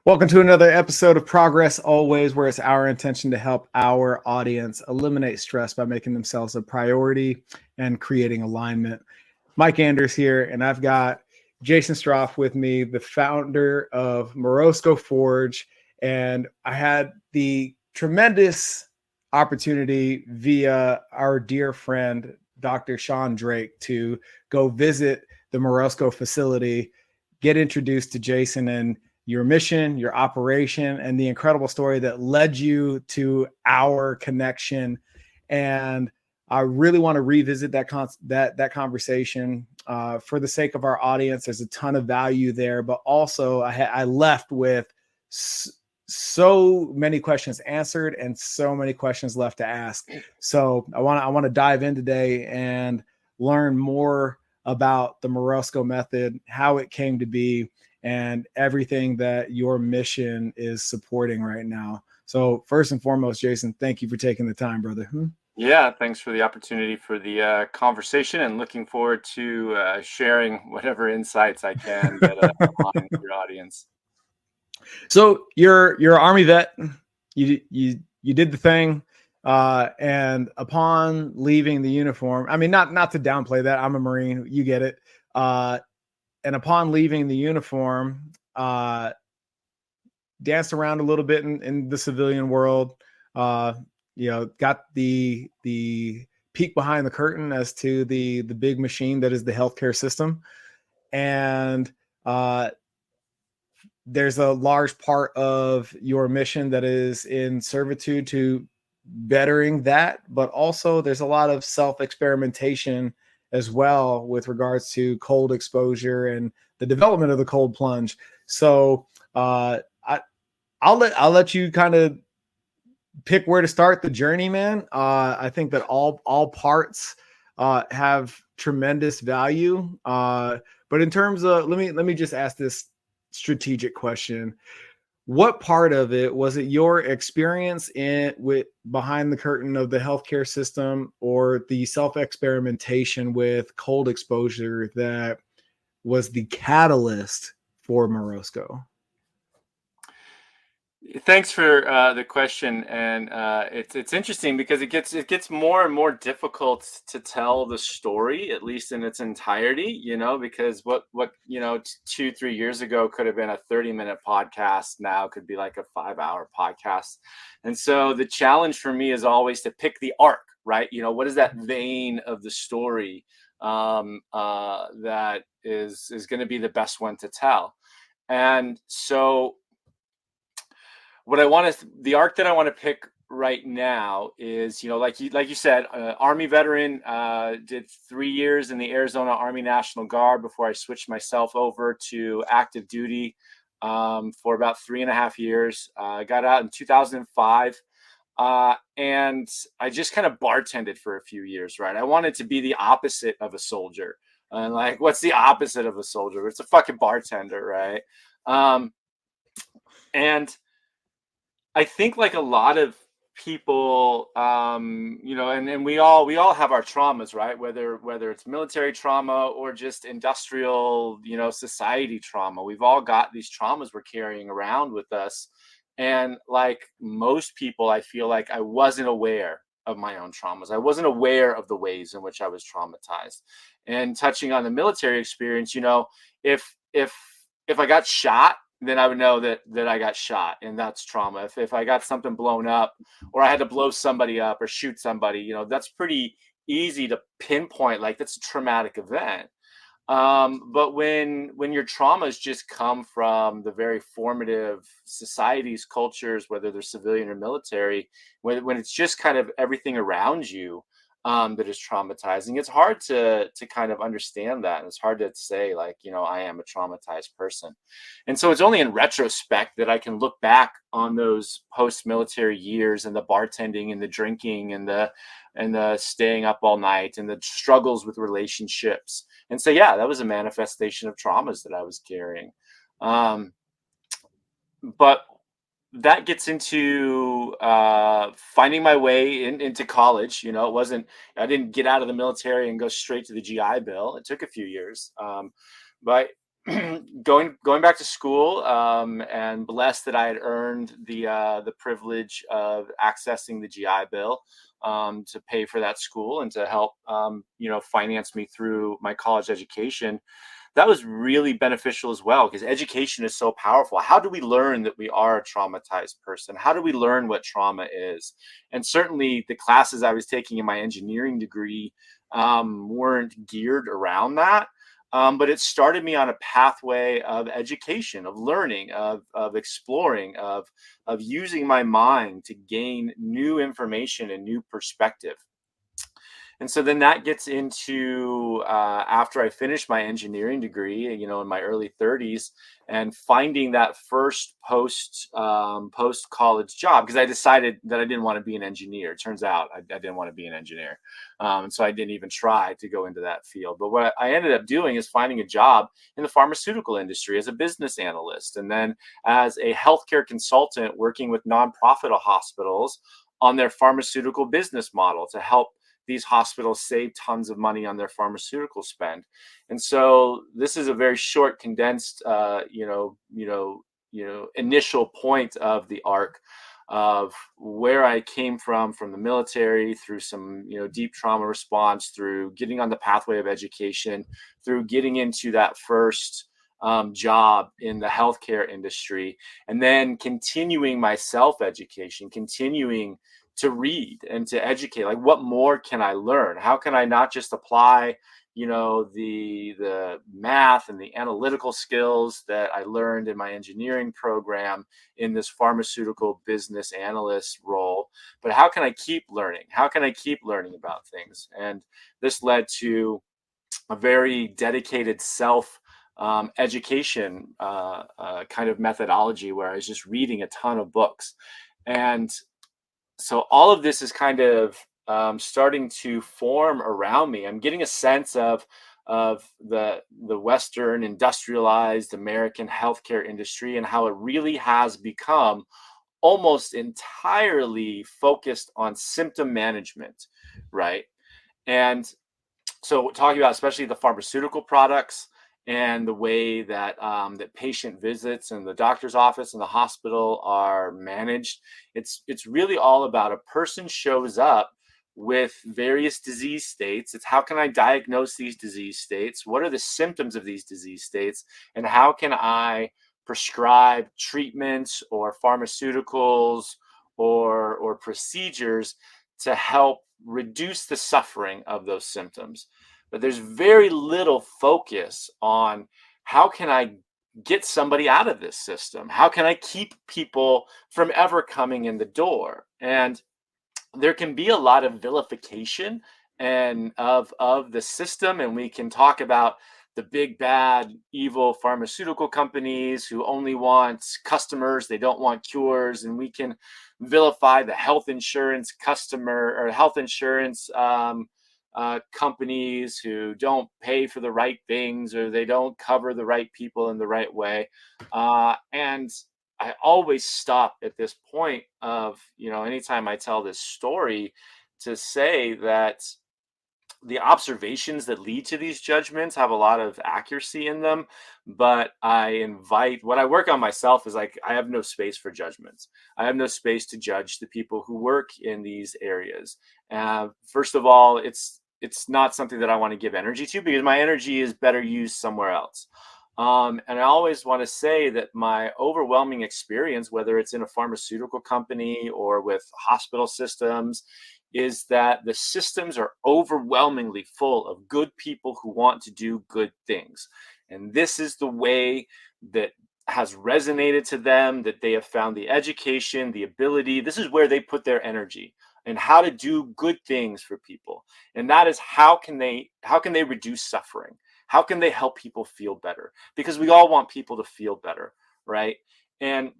Welcome to another episode of Progress Always, where it's our intention to help our audience eliminate stress by making themselves a priority and creating alignment. Mike Anders here, and I've got Jason Stauffer with me, the founder of Morozko Forge. And I had the tremendous opportunity via our dear friend, Dr. Sean Drake, to go visit the Morozko facility, get introduced to Jason and your mission, your operation, and the incredible story that led you to our connection. And I really want to revisit that conversation for the sake of our audience. There's a ton of value there, but also I left with so many questions answered and so many questions left to ask. So I want to dive in today and learn more about the Morozko method, how it came to be, and everything that your mission is supporting right now. So first and foremost, Jason, thank you for taking the time, brother. Yeah, thanks for the opportunity for the conversation, and looking forward to sharing whatever insights I can that align with your audience. So you're an Army vet. You did the thing, and upon leaving the uniform, I mean, not to downplay that, I'm a Marine. You get it. And upon leaving the uniform, danced around a little bit in the civilian world. Got the peek behind the curtain as to the big machine that is the healthcare system, and there's a large part of your mission that is in servitude to bettering that, but also there's a lot of self-experimentation as well with regards to cold exposure and the development of the cold plunge. So I'll let you kind of pick where to start the journey, man. I think that all parts have tremendous value. But in terms of, let me just ask this strategic question. What part of it was it your experience with behind the curtain of the healthcare system, or the self-experimentation with cold exposure that was the catalyst for Morozko? Thanks for the question, and it's interesting because it gets more and more difficult to tell the story, at least in its entirety. Because what 2-3 years ago could have been a 30-minute podcast now could be like a 5-hour podcast. And so the challenge for me is always to pick the arc, right? What is that vein of the story that is going to be the best one to tell? And so the arc that I want to pick right now is, like you said, Army veteran, did 3 years in the Arizona Army National Guard before I switched myself over to active duty for about 3.5 years. I got out in 2005. And I just kind of bartended for a few years, right? I wanted to be the opposite of a soldier. And like, what's the opposite of a soldier? It's a fucking bartender, right? And I think, like a lot of people, and we all have our traumas, right? Whether it's military trauma or just industrial, society trauma. We've all got these traumas we're carrying around with us. And like most people, I feel like I wasn't aware of my own traumas. I wasn't aware of the ways in which I was traumatized. And touching on the military experience, if I got shot, then I would know that I got shot, and that's trauma. If I got something blown up, or I had to blow somebody up or shoot somebody, that's pretty easy to pinpoint. Like, that's a traumatic event. But when your traumas just come from the very formative societies, cultures, whether they're civilian or military, when it's just kind of everything around you that is traumatizing, it's hard to kind of understand that. And it's hard to say, like, I am a traumatized person. And so it's only in retrospect that I can look back on those post-military years, and the bartending and the drinking and the staying up all night and the struggles with relationships, and say, yeah, that was a manifestation of traumas that I was carrying. But that gets into finding my way into college. I didn't get out of the military and go straight to the GI Bill. It took a few years. But going back to school, and blessed that I had earned the privilege of accessing the GI Bill to pay for that school and to help finance me through my college education. That was really beneficial as well, because education is so powerful. How do we learn that we are a traumatized person? How do we learn what trauma is? And certainly the classes I was taking in my engineering degree weren't geared around that. But it started me on a pathway of education, of learning, of exploring, of using my mind to gain new information and new perspective. And so then that gets into after I finished my engineering degree, in my early 30s, and finding that first post college job, because I decided that I didn't want to be an engineer. It turns out I didn't want to be an engineer, and so I didn't even try to go into that field. But what I ended up doing is finding a job in the pharmaceutical industry as a business analyst, and then as a healthcare consultant working with nonprofit hospitals on their pharmaceutical business model to help these hospitals save tons of money on their pharmaceutical spend. And so this is a very short, condensed, initial point of the arc of where I came from the military, through some, deep trauma response, through getting on the pathway of education, through getting into that first job in the healthcare industry, and then continuing my self-education, continuing to read and to educate. Like, what more can I learn? How can I not just apply the math and the analytical skills that I learned in my engineering program in this pharmaceutical business analyst role, but how can I keep learning? How can I keep learning about things? And this led to a very dedicated self education kind of methodology, where I was just reading a ton of books. And so all of this is kind of starting to form around me. I'm getting a sense of the Western industrialized American healthcare industry, and how it really has become almost entirely focused on symptom management, right? And so talking about especially the pharmaceutical products and the way that that patient visits and the doctor's office and the hospital are managed, it's really all about a person shows up with various disease states. It's how can I diagnose these disease states? What are the symptoms of these disease states? And how can I prescribe treatments or pharmaceuticals or procedures to help reduce the suffering of those symptoms? But there's very little focus on how can I get somebody out of this system? How can I keep people from ever coming in the door? And there can be a lot of vilification and of the system, and we can talk about the big bad evil pharmaceutical companies who only want customers, they don't want cures. And we can vilify the health insurance customer or health insurance companies who don't pay for the right things, or they don't cover the right people in the right way. And I always stop at this point of, anytime I tell this story, to say that the observations that lead to these judgments have a lot of accuracy in them. But what I work on myself is, like, I have no space for judgments. I have no space to judge the people who work in these areas. First of all, it's not something that I want to give energy to, because my energy is better used somewhere else. And I always want to say that my overwhelming experience, whether it's in a pharmaceutical company or with hospital systems, is that the systems are overwhelmingly full of good people who want to do good things. And this is the way that has resonated to them, that they have found the education, the ability. This is where they put their energy, and how to do good things for people. And that is how can they reduce suffering? How can they help people feel better? Because we all want people to feel better, right? And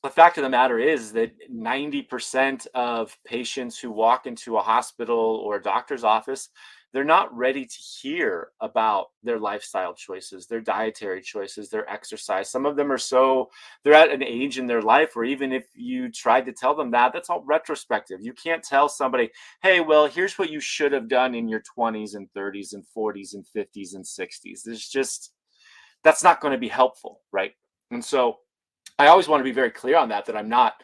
the fact of the matter is that 90% of patients who walk into a hospital or a doctor's office, they're not ready to hear about their lifestyle choices, their dietary choices, their exercise. Some of them they're at an age in their life where even if you tried to tell them that's all retrospective. You can't tell somebody, hey, well, here's what you should have done in your 20s and 30s and 40s and 50s and 60s. that's not going to be helpful, right? And so I always want to be very clear on that I'm not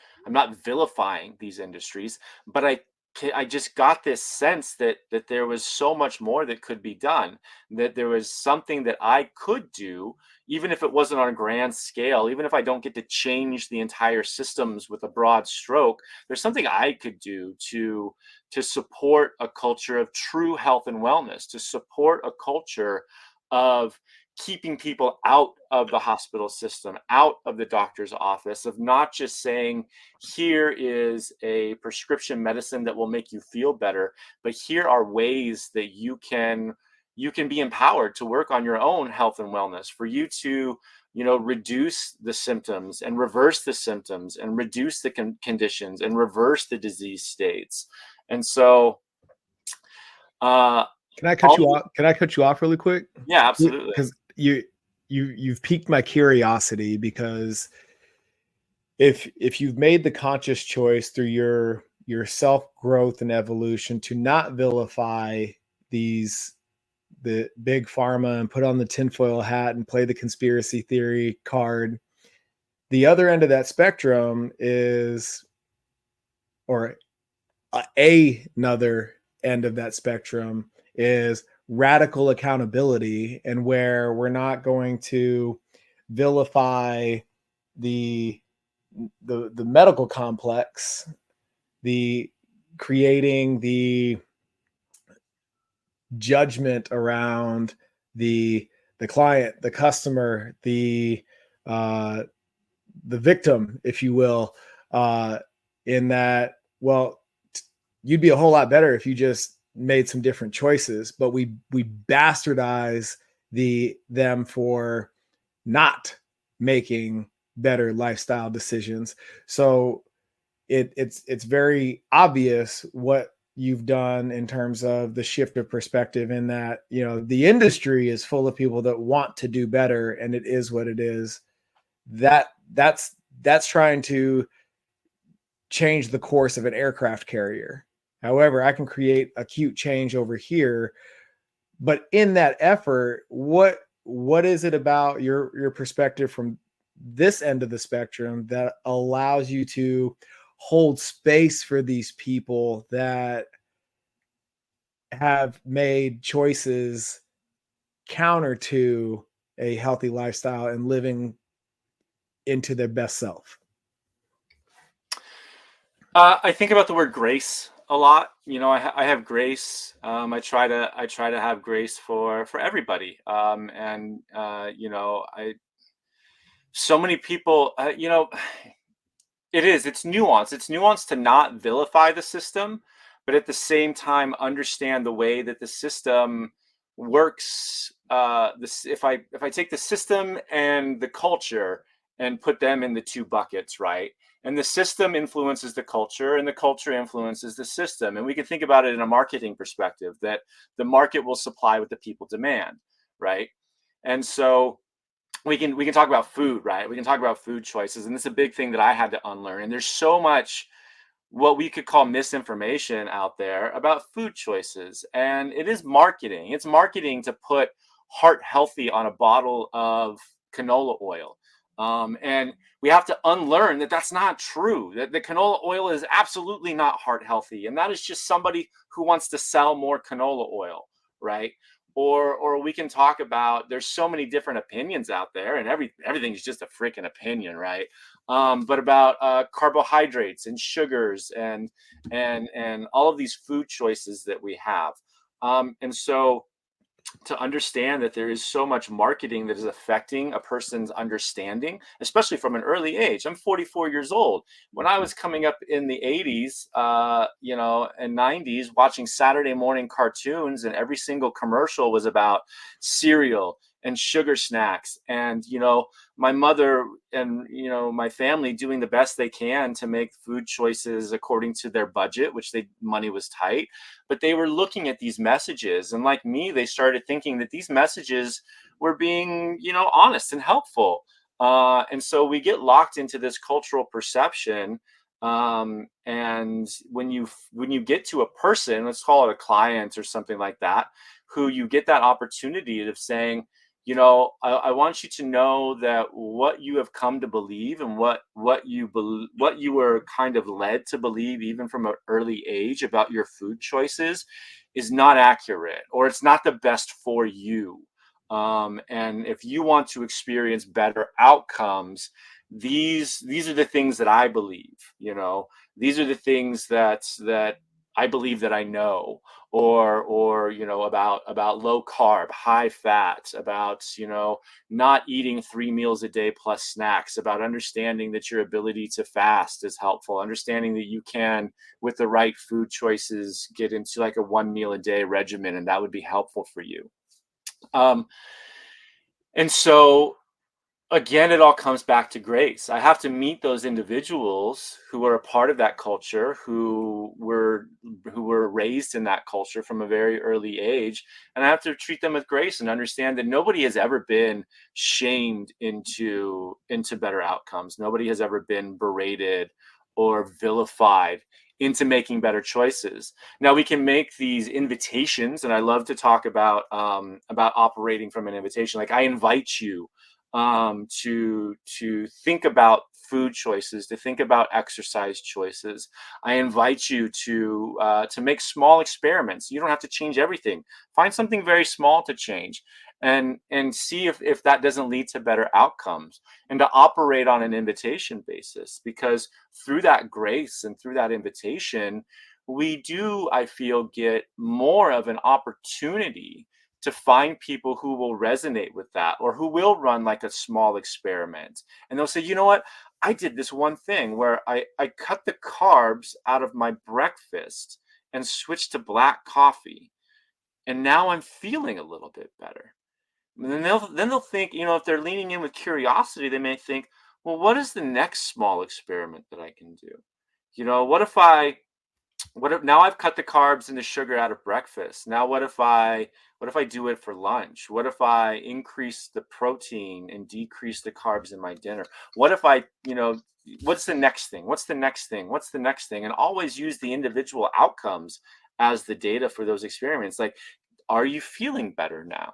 vilifying these industries, but I just got this sense that there was so much more that could be done, that there was something that I could do, even if it wasn't on a grand scale, even if I don't get to change the entire systems with a broad stroke. There's something I could do to support a culture of true health and wellness, to support a culture of keeping people out of the hospital system, out of the doctor's office, of not just saying, here is a prescription medicine that will make you feel better, but here are ways that you can be empowered to work on your own health and wellness, for you to reduce the symptoms and reverse the symptoms and reduce the conditions and reverse the disease states. And so Can I cut you off? Can I cut you off really quick? yeah, absolutely. Because you've piqued my curiosity, because if you've made the conscious choice through your self growth and evolution to not vilify the big pharma and put on the tinfoil hat and play the conspiracy theory card, the other end of that spectrum is, or another end of that spectrum is radical accountability, and where we're not going to vilify the medical complex, the creating the judgment around the client, the customer, the victim, if you will, in that, well, you'd be a whole lot better if you just made some different choices, but we bastardize them for not making better lifestyle decisions. So it's very obvious what you've done in terms of the shift of perspective, in that, the industry is full of people that want to do better, and it is what it is. That's trying to change the course of an aircraft carrier. However, I can create acute change over here. But in that effort, what is it about your perspective from this end of the spectrum that allows you to hold space for these people that have made choices counter to a healthy lifestyle and living into their best self? I think about the word grace a lot. I have grace. I try to have grace for everybody. So many people, it's nuance. It's nuance to not vilify the system, but at the same time understand the way that the system works. If I take the system and the culture and put them in the two buckets, right? And the system influences the culture, and the culture influences the system. And we can think about it in a marketing perspective, that the market will supply what the people demand, right? And so we can talk about food, right? We can talk about food choices, and this is a big thing that I had to unlearn. And there's so much what we could call misinformation out there about food choices, and it is marketing. It's marketing to put heart healthy on a bottle of canola oil. And we have to unlearn that that's not true, that the canola oil is absolutely not heart healthy. And that is just somebody who wants to sell more canola oil, right? Or we can talk about, there's so many different opinions out there, and everything's just a freaking opinion, right? But about carbohydrates and sugars and all of these food choices that we have. And so to understand that there is so much marketing that is affecting a person's understanding, especially from an early age. I'm 44 years old. When I was coming up in the 80s, and 90s, watching Saturday morning cartoons, and every single commercial was about cereal and sugar snacks, and my mother and my family doing the best they can to make food choices according to their budget, which money was tight, but they were looking at these messages, and like me, they started thinking that these messages were being honest and helpful, and so we get locked into this cultural perception. And when you get to a person, let's call it a client or something like that, who you get that opportunity of saying, you know, I want you to know that what you have come to believe and what you were kind of led to believe even from an early age about your food choices is not accurate, or it's not the best for you. And if you want to experience better outcomes, these are the things that I believe. You know, these are the things that I believe that I know, or you know, about low carb, high fat, about, you know, not eating 3 meals a day plus snacks, about understanding that your ability to fast is helpful, understanding that you can, with the right food choices, get into like a 1 meal a day regimen, and that would be helpful for you. um and so again, it all comes back to grace. I have to meet those individuals who are a part of that culture, who were raised in that culture from a very early age, and I have to treat them with grace and understand that nobody has ever been shamed into better outcomes. Nobody has ever been berated or vilified into making better choices. Now we can make these invitations, and I love to talk about operating from an invitation. Like, I invite you to think about food choices, to think about exercise choices. I invite you to make small experiments. You don't have to change everything. Find something very small to change, and see if that doesn't lead to better outcomes, and to operate on an invitation basis, because through that grace and through that invitation, we do, I feel, get more of an opportunity to find people who will resonate with that, or who will run like a small experiment. And they'll say, you know what? I did this one thing where I cut the carbs out of my breakfast and switched to black coffee. And now I'm feeling a little bit better. And then they'll think, you know, if they're leaning in with curiosity, they may think, well, what is the next small experiment that I can do? You know, what if now I've cut the carbs and the sugar out of breakfast? Now what if I do it for lunch? What if I increase the protein and decrease the carbs in my dinner? What if I, you know, what's the next thing? What's the next thing? What's the next thing? And always use the individual outcomes as the data for those experiments. Like, are you feeling better now?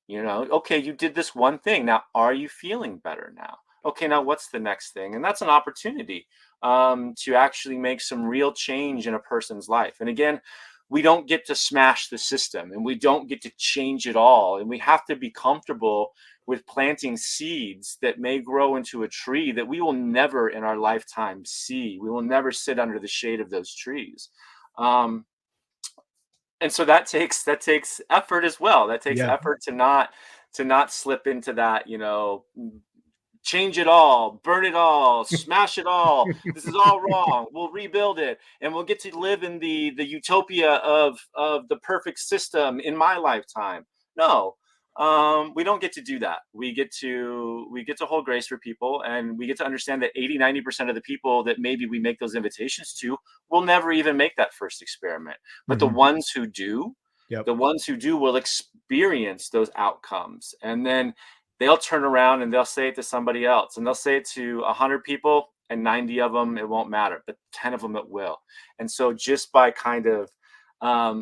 You know, okay, you did this one thing. Now, are you feeling better now? Okay, now what's the next thing? And that's an opportunity to actually make some real change in a person's life. And again, we don't get to smash the system, and we don't get to change it all. And we have to be comfortable with planting seeds that may grow into a tree that we will never in our lifetime see. We will never sit under the shade of those trees. Um, and so that takes effort as well. That takes Yeah. effort to not slip into that, you know, change it all, burn it all, smash it all. This is all wrong. We'll rebuild it, and we'll get to live in the utopia of the perfect system in my lifetime. No, we don't get to do that. We get to hold grace for people, and we get to understand that 80-90% of the people that maybe we make those invitations to will never even make that first experiment. But the Mhm. ones who do, Yep. the ones who do will experience those outcomes, and then they'll turn around and they'll say it to somebody else, and they'll say it to 100 people, and 90 of them it won't matter, but 10 of them it will. And so just by kind of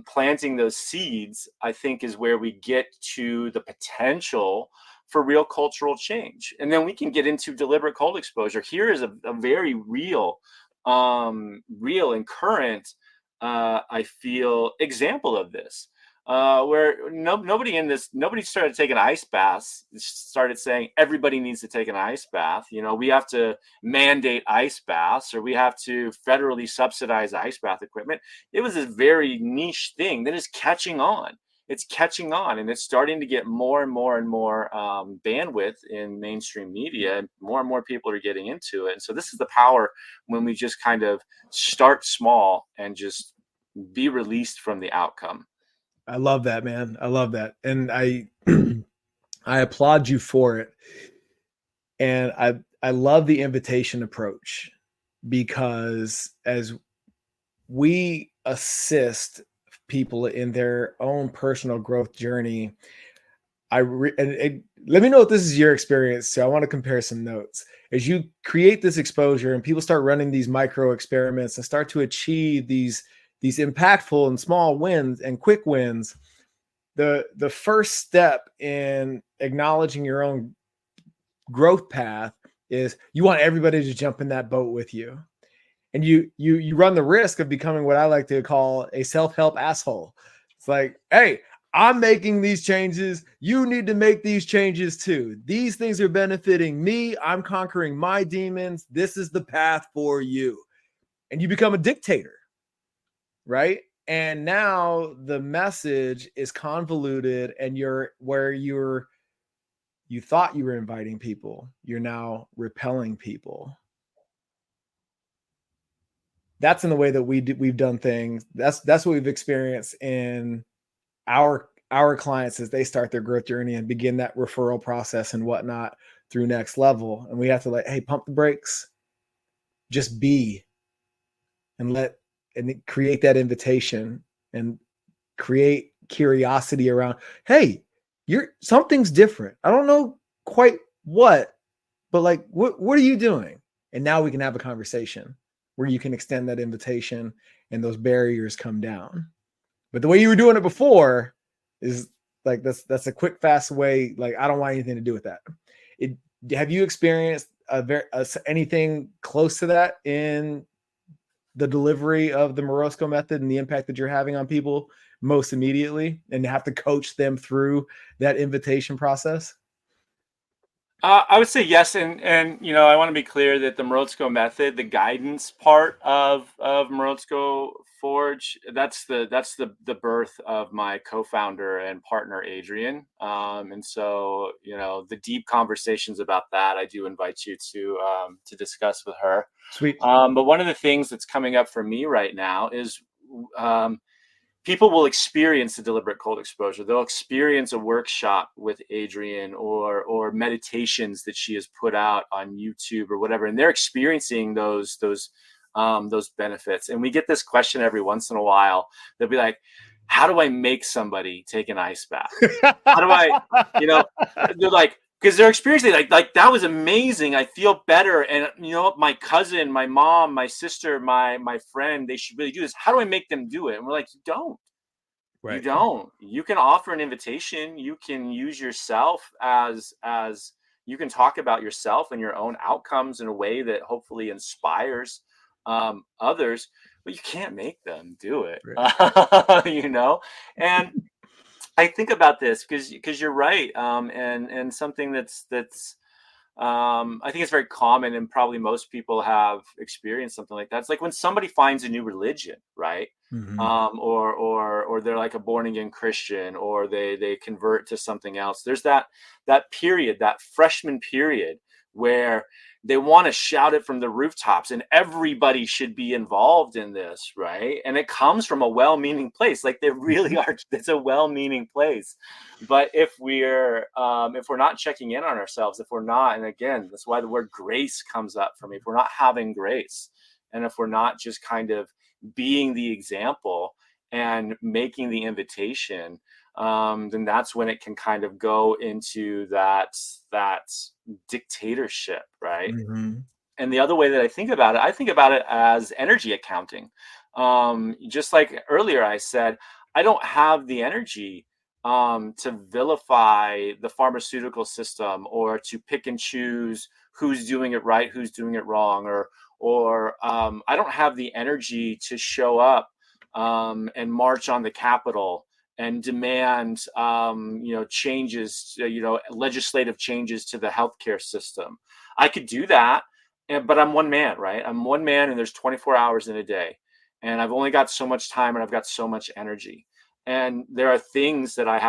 planting those seeds, I think, is where we get to the potential for real cultural change. And then we can get into deliberate cold exposure. Here is a very real and current, I feel, example of this, where nobody started taking ice baths, started saying everybody needs to take an ice bath. You know, we have to mandate ice baths, or we have to federally subsidize ice bath equipment. It was a very niche thing that is catching on. It's catching on, and it's starting to get more and more and more bandwidth in mainstream media. And more people are getting into it. And so this is the power when we just kind of start small and just be released from the outcome. I love that, man. I love that. And I I applaud you for it. And I love the invitation approach, because as we assist people in their own personal growth journey, let me know if this is your experience. So I want to compare some notes. As you create this exposure and people start running these micro experiments and start to achieve these impactful and small wins and quick wins, the first step in acknowledging your own growth path is you want everybody to jump in that boat with you. And you run the risk of becoming what I like to call a self-help asshole. It's like, hey, I'm making these changes. You need to make these changes too. These things are benefiting me. I'm conquering my demons. This is the path for you. And you become a dictator, right? And now the message is convoluted, and you thought you were inviting people, you're now repelling people. That's in the way that we've done things. That's what we've experienced in our clients as they start their growth journey and begin that referral process and whatnot through next level. And we have to hey, pump the brakes, just be, and create that invitation and create curiosity around, hey, something's different. I don't know quite what, but what are you doing? And now we can have a conversation where you can extend that invitation and those barriers come down. But the way you were doing it before is that's a quick, fast way. I don't want anything to do with that. Have you experienced anything close to that in the delivery of the Morozko method and the impact that you're having on people most immediately, and have to coach them through that invitation process? I would say yes, and I want to be clear that the Morozko method, the guidance part of Morozko Forge, that's the birth of my co-founder and partner Adrian, and so the deep conversations about that I do invite you to discuss with her. Sweet. But one of the things that's coming up for me right now is people will experience the deliberate cold exposure. They'll experience a workshop with Adrian or meditations that she has put out on YouTube or whatever, and they're experiencing those benefits. And we get this question every once in a while. They'll be like, "How do I make somebody take an ice bath? How do I?" They're like, because they're experiencing like that was amazing. I feel better, and my cousin, my mom, my sister, my friend, they should really do this. How do I make them do it? And we're like, you don't. Right. You don't. You can offer an invitation. You can use yourself as you can talk about yourself and your own outcomes in a way that hopefully inspires others, but you can't make them do it. Right. And I think about this because you're right, and something that's I think it's very common, and probably most people have experienced something like that. It's like when somebody finds a new religion, right? Mm-hmm. Or they're like a born again Christian, or they convert to something else. There's that period, that freshman period, where they want to shout it from the rooftops, and everybody should be involved in this, right? And it comes from a well-meaning place. Like they really are. It's a well-meaning place. But if we're not checking in on ourselves, if we're not, and again, that's why the word grace comes up for me. If we're not having grace, and if we're not just kind of being the example and making the invitation, then that's when it can kind of go into that dictatorship, right? Mm-hmm. And the other way that I think about it as energy accounting. Just like earlier I said, I don't have the energy to vilify the pharmaceutical system, or to pick and choose who's doing it right, who's doing it wrong, or I don't have the energy to show up and march on the Capitol and demand changes, legislative changes to the healthcare system. I could do that, but I'm one man, right? I'm one man, and there's 24 hours in a day, and I've only got so much time, and I've got so much energy. And there are things that I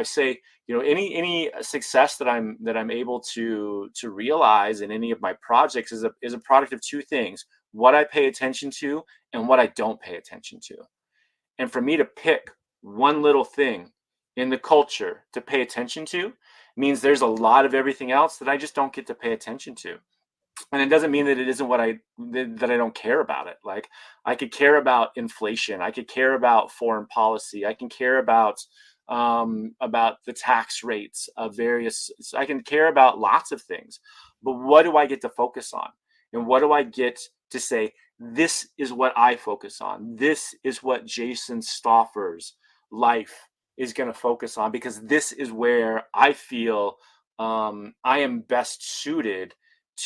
say, any success that I'm able to realize in any of my projects is a product of two things: what I pay attention to and what I don't pay attention to. And for me to pick one little thing in the culture to pay attention to means there's a lot of everything else that I just don't get to pay attention to. And it doesn't mean that it isn't that I don't care about it. Like, I could care about inflation. I could care about foreign policy. I can care about the tax rates of various. I can care about lots of things. But what do I get to focus on? And what do I get to say, this is what I focus on? This is what Jason Stauffer's life is going to focus on, because this is where I feel I am best suited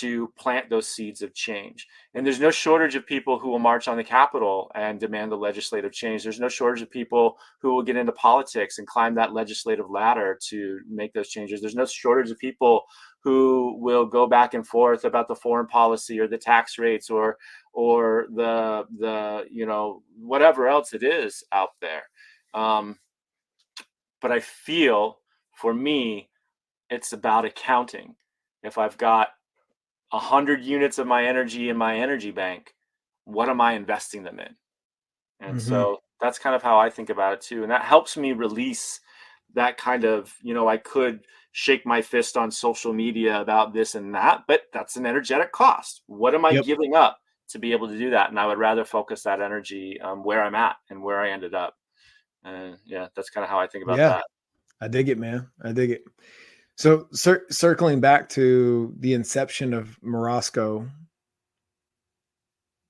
to plant those seeds of change. And there's no shortage of people who will march on the Capitol and demand the legislative change. There's no shortage of people who will get into politics and climb that legislative ladder to make those changes. There's no shortage of people who will go back and forth about the foreign policy or the tax rates or the whatever else it is out there. But I feel, for me, it's about accounting. If I've got 100 units of my energy in my energy bank, what am I investing them in? And Hmm. so that's kind of how I think about it too. And that helps me release that kind of, I could shake my fist on social media about this and that, but that's an energetic cost. What am I Yep. giving up to be able to do that? And I would rather focus that energy where I'm at and where I ended up. And yeah, that's kind of how I think about Yeah. that. I dig it, man. I dig it. So circling back to the inception of Morozko,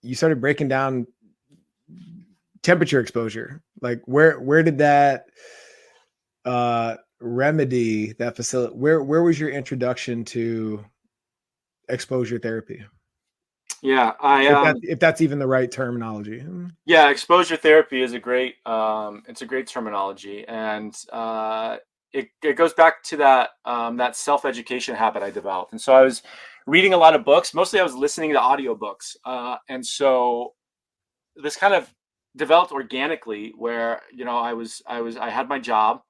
you started breaking down temperature exposure. Like where did that remedy, that facility, where was your introduction to exposure therapy? Yeah, If that's even the right terminology. yeah, exposure therapy is a great it's a great terminology, and it goes back to that self-education habit I developed. And so I was reading a lot of books. Mostly I was listening to audiobooks. And so this kind of developed organically, where I had my job,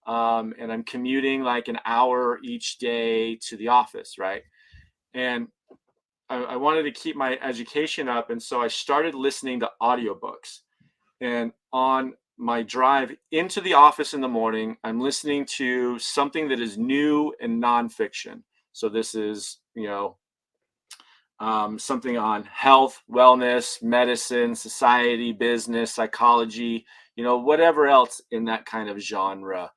and I'm commuting like an hour each day to the office, right? And I wanted to keep my education up, and so I started listening to audiobooks. And on my drive into the office in the morning, I'm listening to something that is new and nonfiction. So this is, something on health, wellness, medicine, society, business, psychology, whatever else in that kind of genre.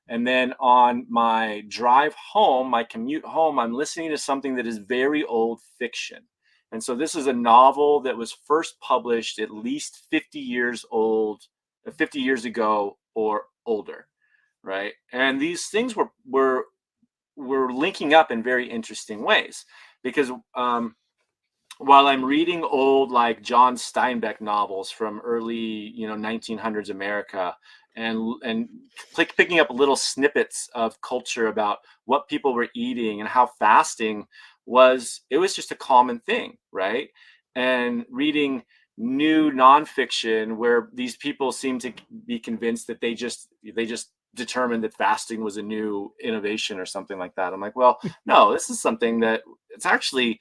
And then on my drive home, my commute home, I'm listening to something that is very old fiction. And so this is a novel that was first published at least 50 years old, 50 years ago or older, right? And these things were linking up in very interesting ways, because while I'm reading old, like John Steinbeck novels from early, 1900s America, and picking up little snippets of culture about what people were eating and how fasting it was just a common thing, right? And reading new nonfiction where these people seem to be convinced that they just determined that fasting was a new innovation or something like that. I'm like, well, no, this is something that it's actually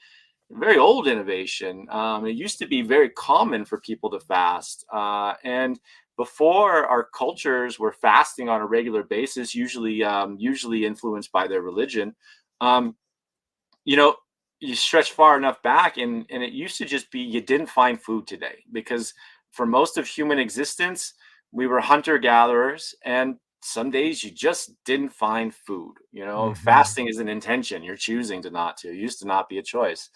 very old innovation. It used to be very common for people to fast, and before, our cultures were fasting on a regular basis, usually influenced by their religion. Um, you know, you stretch far enough back, and it used to just be you didn't find food today, because for most of human existence, we were hunter gatherers, and some days you just didn't find food. Mhm. Fasting is an intention. You're choosing to not to. It used to not be a choice.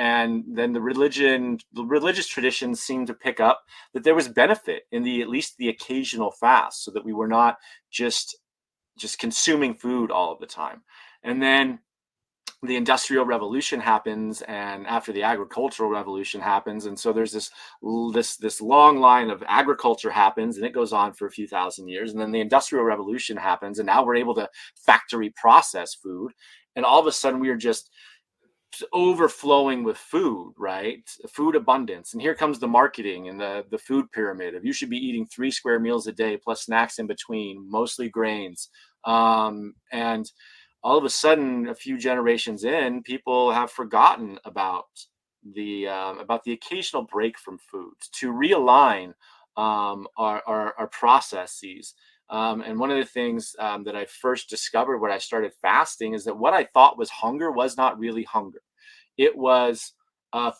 And then the religious traditions seemed to pick up that there was benefit in the at least the occasional fast, so that we were not just consuming food all of the time. And then the industrial revolution happens, and after the agricultural revolution happens, and so there's this long line of agriculture happens, and it goes on for a few thousand years, and then the industrial revolution happens, and now we're able to factory process food, and all of a sudden we are just overflowing with food, right? Food abundance. And here comes the marketing and the food pyramid of you should be eating 3 square meals a day plus snacks in between, mostly grains. And all of a sudden, a few generations in, people have forgotten about the occasional break from food to realign our processes. And one of the things that I first discovered when I started fasting is that what I thought was hunger was not really hunger. It was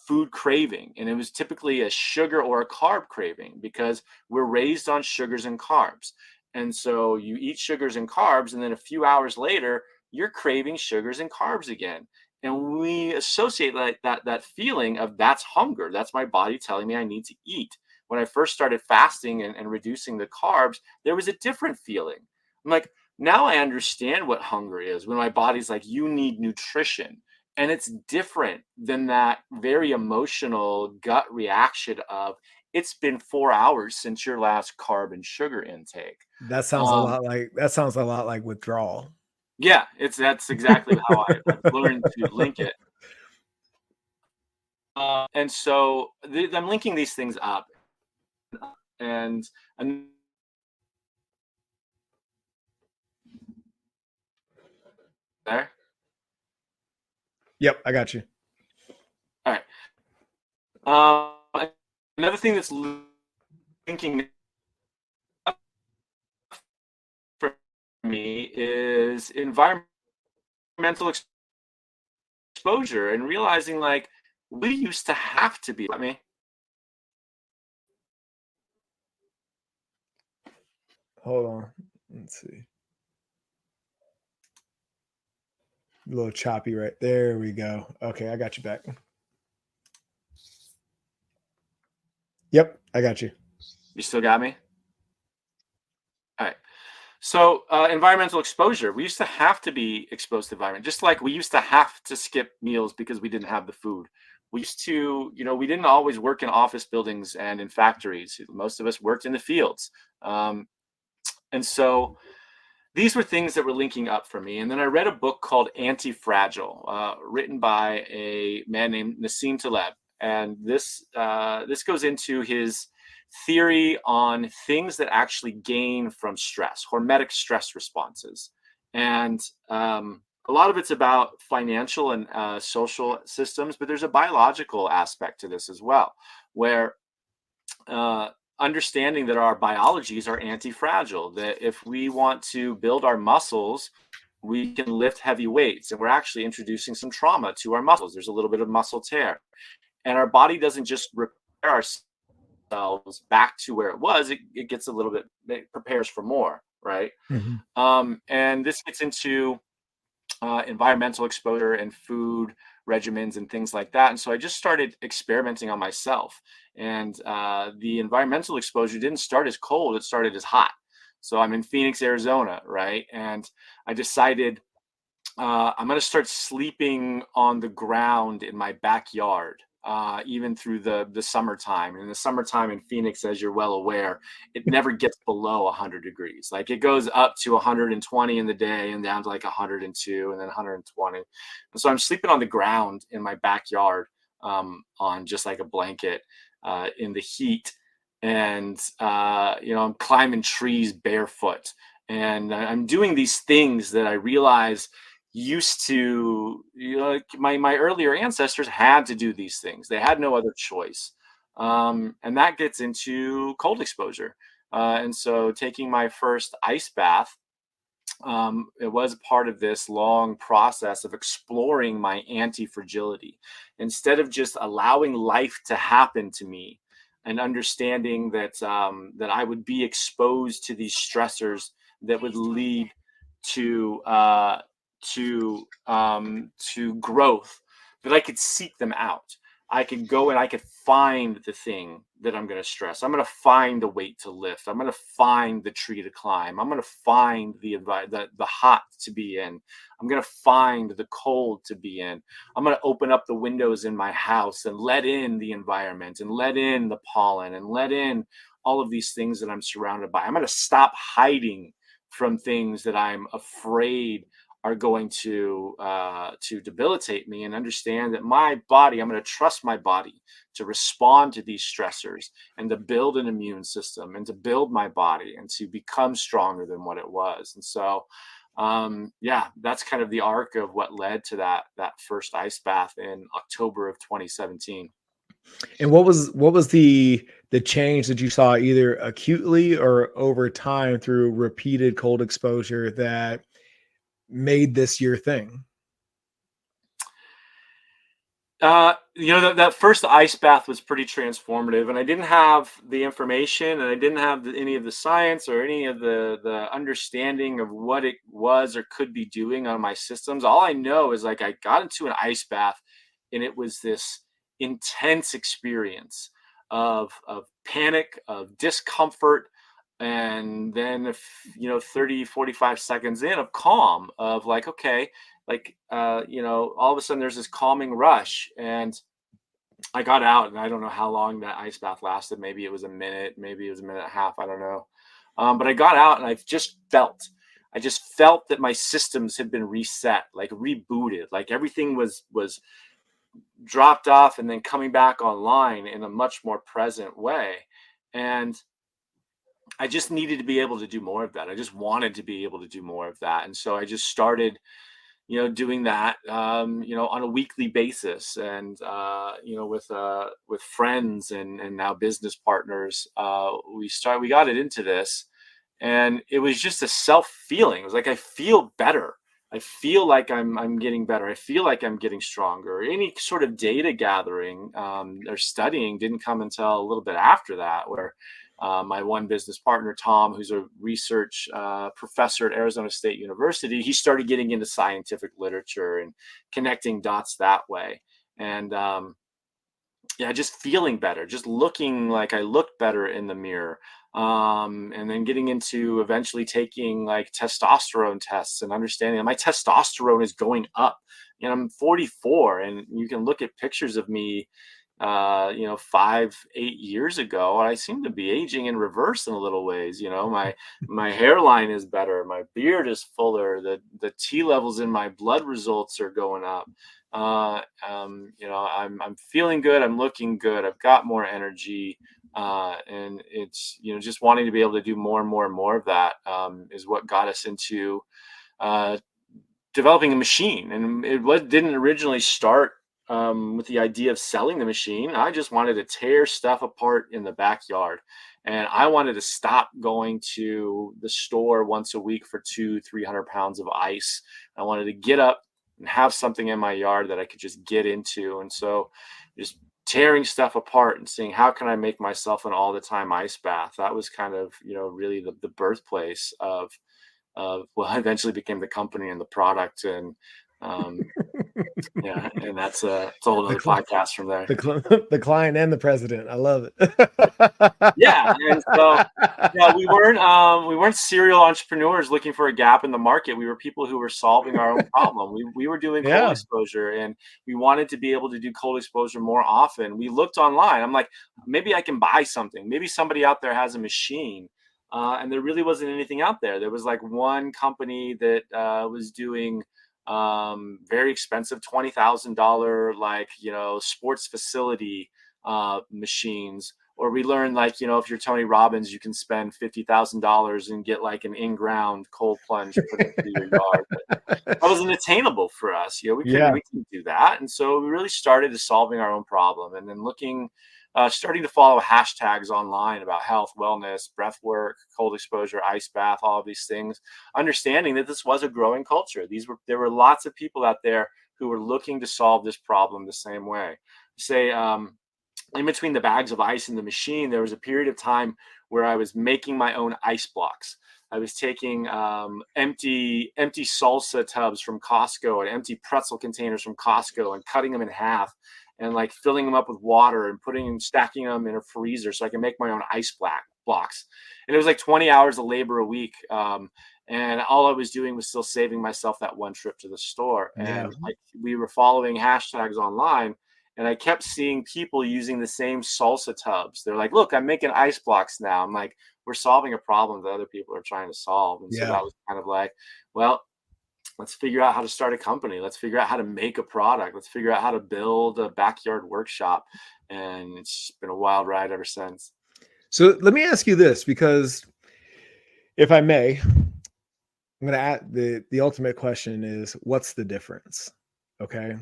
food craving, and it was typically a sugar or a carb craving, because we're raised on sugars and carbs. And so you eat sugars and carbs, and then a few hours later, you're craving sugars and carbs again. And we associate that feeling of that's hunger. That's my body telling me I need to eat. when I first started fasting and reducing the carbs, there was a different feeling. I'm like, now I understand what hunger is, when my body's like, you need nutrition. And it's different than that very emotional gut reaction of, it's been 4 hours since your last carb and sugar intake. That sounds Um, a lot like withdrawal. yeah, that's exactly how I've learned to link it. And so I'm linking these things up, and there. Yep, I got you. All right. Another thing that's linking up for me is environmental exposure, and realizing like we used to have to be. Let me. Hold on. Let's see. A little choppy right there. We go. Okay, I got you back. Yep, I got you. You still got me? All right. So environmental exposure. We used to have to be exposed to environment, just like we used to have to skip meals because we didn't have the food. We used to, we didn't always work in office buildings and in factories. Most of us worked in the fields. And so these were things that were linking up for me. And then I read a book called Anti-Fragile, written by a man named Nassim Taleb. And this goes into his theory on things that actually gain from stress, hormetic stress responses. And a lot of it's about financial and social systems, but there's a biological aspect to this as well, where understanding that our biologies are anti-fragile, that if we want to build our muscles, we can lift heavy weights, and we're actually introducing some trauma to our muscles. There's a little bit of muscle tear, and our body doesn't just repair ourselves back to where it was. It gets a little bit, it prepares for more, right? And this gets into environmental exposure and food regimens and things like that. And so I just started experimenting on myself. And the environmental exposure didn't start as cold, it started as hot. So I'm in Phoenix, Arizona, right? And I decided I'm going to start sleeping on the ground in my backyard, even through the summertime. And in the summertime in Phoenix, as you're well aware, it never gets below 100 degrees. Like, it goes up to 120 in the day and down to like 102 and then 120. And so I'm sleeping on the ground in my backyard, on just like a blanket, in the heat. And, I'm climbing trees barefoot. And I'm doing these things that I realize used to, like my earlier ancestors had to do these things. They had no other choice. And that gets into cold exposure. And so taking my first ice bath, it was part of this long process of exploring my anti-fragility. Instead of just allowing life to happen to me, and understanding that that I would be exposed to these stressors that would lead to growth, that I could seek them out. I could go and I could find the thing that I'm going to stress. I'm going to find the weight to lift. I'm going to find the tree to climb. I'm going to find the hot to be in. I'm going to find the cold to be in. I'm going to open up the windows in my house and let in the environment, and let in the pollen, and let in all of these things that I'm surrounded by. I'm going to stop hiding from things that I'm afraid are going to debilitate me, and understand that my body, I'm going to trust my body to respond to these stressors, and to build an immune system, and to build my body, and to become stronger than what it was. And so that's kind of the arc of what led to that first ice bath in October of 2017. And what was the change that you saw, either acutely or over time through repeated cold exposure, that made this your thing? That first ice bath was pretty transformative, and I didn't have the information, and I didn't have any of the science or any of the understanding of what it was or could be doing on my systems. All I know is, like, I got into an ice bath, and it was this intense experience. of panic, of discomfort, and then if 30, 45 seconds in of calm, of like, okay, like all of a sudden there's this calming rush. And I got out, and I don't know how long that ice bath lasted. Maybe it was a minute, maybe it was a minute and a half, I don't know. But I got out, and I just felt that my systems had been reset, like rebooted, like everything was dropped off and then coming back online in a much more present way. And I just needed to be able to do more of that. I just wanted to be able to do more of that. And so I just started, doing that, on a weekly basis, and with friends and now business partners. We got it into this, and it was just a self feeling. It was like, I feel better. I feel like I'm getting better. I feel like I'm getting stronger. Any sort of data gathering or studying didn't come until a little bit after that, where my one business partner, Tom, who's a research professor at Arizona State University, he started getting into scientific literature and connecting dots that way. And yeah, just feeling better, just looking like I looked better in the mirror. And then getting into eventually taking like testosterone tests and understanding that my testosterone is going up. I'm 44, and you can look at pictures of me 5, 8 years ago, I seem to be aging in reverse in a little ways. My hairline is better, my beard is fuller, the T levels in my blood results are going up. I'm feeling good, I'm looking good, I've got more energy, and it's just wanting to be able to do more and more and more of that is what got us into developing a machine. And didn't originally start with the idea of selling the machine. I just wanted to tear stuff apart in the backyard. And I wanted to stop going to the store once a week for 300 pounds of ice. I wanted to get up and have something in my yard that I could just get into. And so just tearing stuff apart and seeing how can I make myself an all the time ice bath. That was kind of, really the birthplace of what eventually became the company and the product. And yeah, and that's a whole other podcast from there. The client and the president. I love it. Yeah, and so we weren't serial entrepreneurs looking for a gap in the market. We were people who were solving our own problem. We were doing cold exposure, and we wanted to be able to do cold exposure more often. We looked online. I'm like, maybe I can buy something. Maybe somebody out there has a machine. And there really wasn't anything out there. There was like one company that was doing very expensive $20,000 like sports facility machines. Or we learned like if you're Tony Robbins, you can spend $50,000 and get like an in-ground cold plunge put into your yard. But that wasn't attainable for us. We couldn't do that. And so we really started solving our own problem, and then starting to follow hashtags online about health, wellness, breath work, cold exposure, ice bath, all of these things, understanding that this was a growing culture. There were lots of people out there who were looking to solve this problem the same way. Say, in between the bags of ice in the machine, there was a period of time where I was making my own ice blocks. I was taking empty salsa tubs from Costco and empty pretzel containers from Costco and cutting them in half and like filling them up with water and stacking them in a freezer so I can make my own ice blocks. And it was like 20 hours of labor a week. And all I was doing was still saving myself that one trip to the store. And we were following hashtags online, and I kept seeing people using the same salsa tubs. They're like, look, I'm making ice blocks now. I'm like, we're solving a problem that other people are trying to solve. And so that was kind of like, well, let's figure out how to start a company. Let's figure out how to make a product. Let's figure out how to build a backyard workshop. And it's been a wild ride ever since. So let me ask you this, because if I may, I'm going to add the ultimate question is, what's the difference? Okay.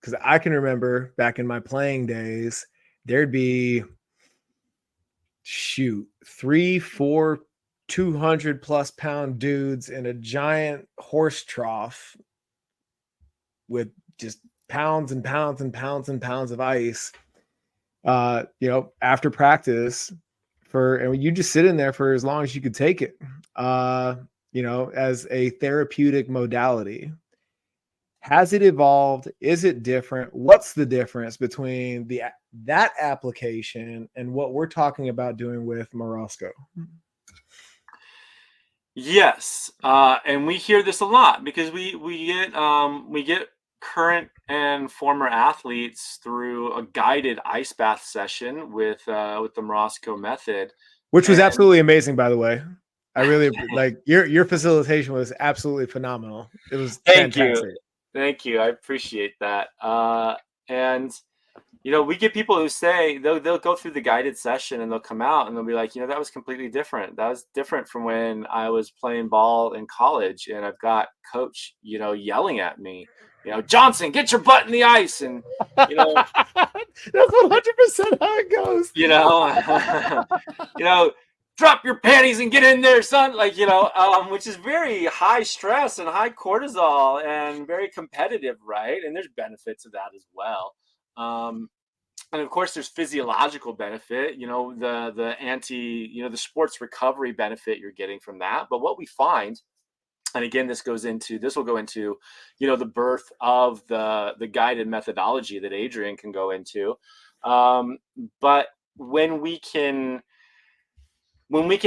Because I can remember back in my playing days, there'd be 3, 4, 200 plus pound dudes in a giant horse trough with just pounds and pounds and pounds and pounds of ice. After practice and you just sit in there for as long as you could take it, as a therapeutic modality. Has it evolved? Is it different? What's the difference between the that application and what we're talking about doing with Morozko. Yes, and we hear this a lot because we get current and former athletes through a guided ice bath session with the Morosco method. Which was And absolutely amazing, by the way. I really like your facilitation was absolutely phenomenal. It was thank you, fantastic. thank you. I appreciate that. And you know, we get people who say they'll go through the guided session and they'll come out and they'll be like, you know, that was completely different. That was different from when I was playing ball in college and I've got coach, you know, yelling at me, you know, Johnson, get your butt in the ice. And, you know, That's 100% how it goes. you know, you know, drop your panties and get in there, son. Like, you know, which is very high stress and high cortisol and very competitive, right? And there's benefits of that as well. Um, and of course there's physiological benefit, you know, the anti, you know, the sports recovery benefit you're getting from that. But what we find, and again this will go into, you know, the birth of the guided methodology that Adrian can go into. But when we can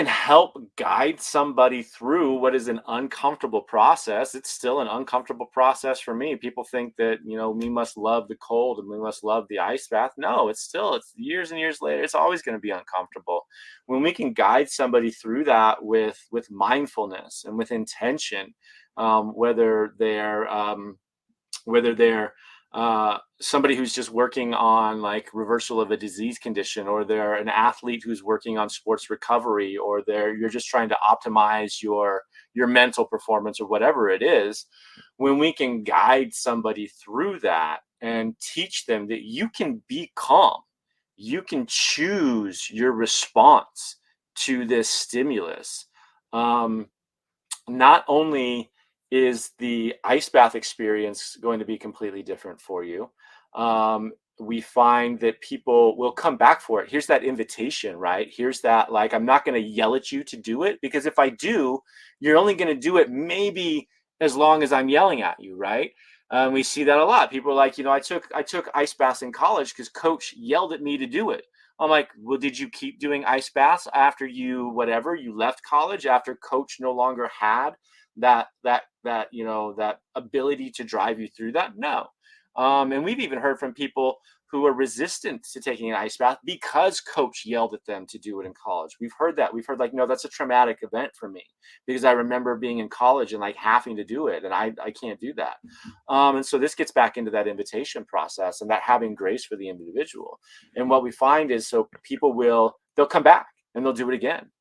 help guide somebody through what is an uncomfortable process, it's still an uncomfortable process for me. People think that, you know, we must love the cold and we must love the ice bath. No, it's years and years later, it's always going to be uncomfortable. When we can guide somebody through that with mindfulness and with intention, whether they're somebody who's just working on like reversal of a disease condition, or they're an athlete who's working on sports recovery, or you're just trying to optimize your mental performance or whatever it is. When we can guide somebody through that and teach them that you can be calm, you can choose your response to this stimulus. Not only is the ice bath experience going to be completely different for you, we find that people will come back for it. Here's that invitation, right? Here's that, like, I'm not going to yell at you to do it, because if I do, you're only going to do it maybe as long as I'm yelling at you, right? We see that a lot. People are like, you know, I took ice baths in college because coach yelled at me to do it. I'm like, well, did you keep doing ice baths after you left college, after coach no longer had that you know, that ability to drive you through that? No. And we've even heard from people who are resistant to taking an ice bath because coach yelled at them to do it in college. We've heard that. We've heard like, no, that's a traumatic event for me because I remember being in college and like having to do it, and I can't do that. And so this gets back into that invitation process and that having grace for the individual. And what we find is, so people they'll come back and they'll do it again.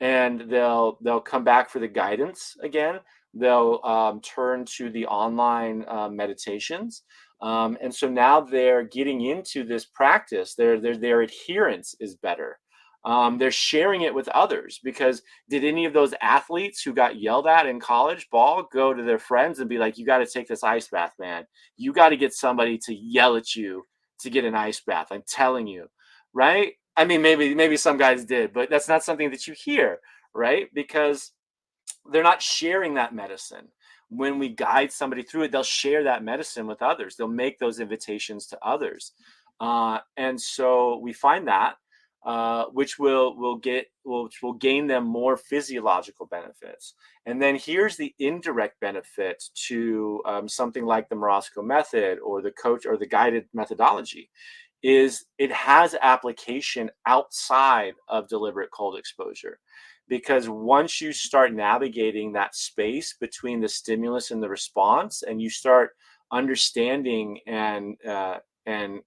And they'll come back for the guidance again. They'll turn to the online meditations. And so now they're getting into this practice. Their adherence is better. They're sharing it with others, because did any of those athletes who got yelled at in college ball go to their friends and be like, you got to take this ice bath, man. You got to get somebody to yell at you to get an ice bath. I'm telling you, right? I mean, maybe some guys did, but that's not something that you hear, right? Because they're not sharing that medicine. When we guide somebody through it, they'll share that medicine with others. They'll make those invitations to others. And so we find that, which will gain them more physiological benefits. And then here's the indirect benefit to something like the Morosco method or the coach or the guided methodology, is it has application outside of deliberate cold exposure. Because once you start navigating that space between the stimulus and the response, and you start understanding and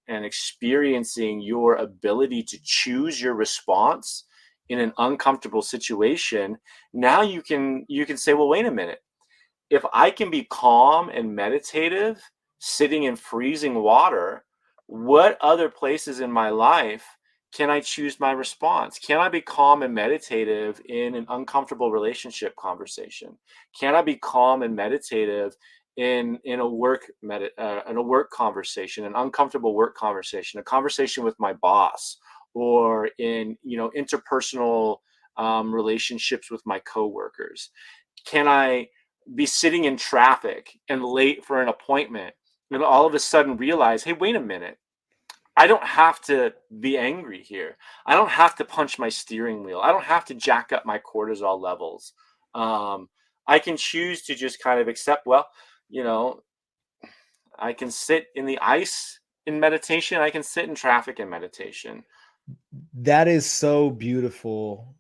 experiencing your ability to choose your response in an uncomfortable situation, now you can say, well, wait a minute. If I can be calm and meditative sitting in freezing water, what other places in my life can I choose my response? Can I be calm and meditative in an uncomfortable relationship conversation? Can I be calm and meditative in a work conversation, an uncomfortable work conversation, a conversation with my boss, or in, you know, interpersonal relationships with my coworkers? Can I be sitting in traffic and late for an appointment and all of a sudden realize, hey, wait a minute, I don't have to be angry here. I don't have to punch my steering wheel. I don't have to jack up my cortisol levels. I can choose to just kind of accept, well, you know, I can sit in the ice in meditation. I can sit in traffic in meditation. That is so beautiful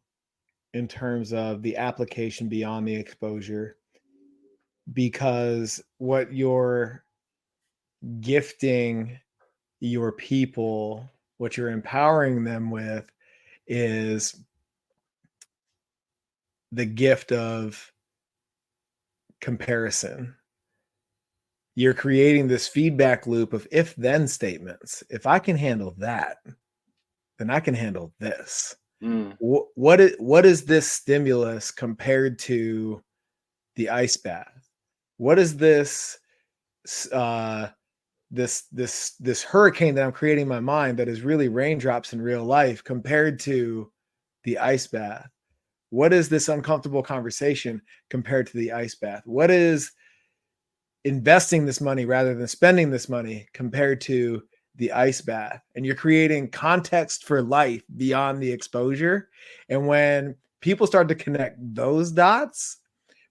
in terms of the application beyond the exposure, because what you're gifting your people, what you're empowering them with, is the gift of comparison. You're creating this feedback loop of if then statements. If I can handle that, then I can handle this. What is this stimulus compared to the ice bath? What is this this hurricane that I'm creating in my mind that is really raindrops in real life compared to the ice bath? What is this uncomfortable conversation compared to the ice bath? What is investing this money rather than spending this money compared to the ice bath? And you're creating context for life beyond the exposure. And when people start to connect those dots,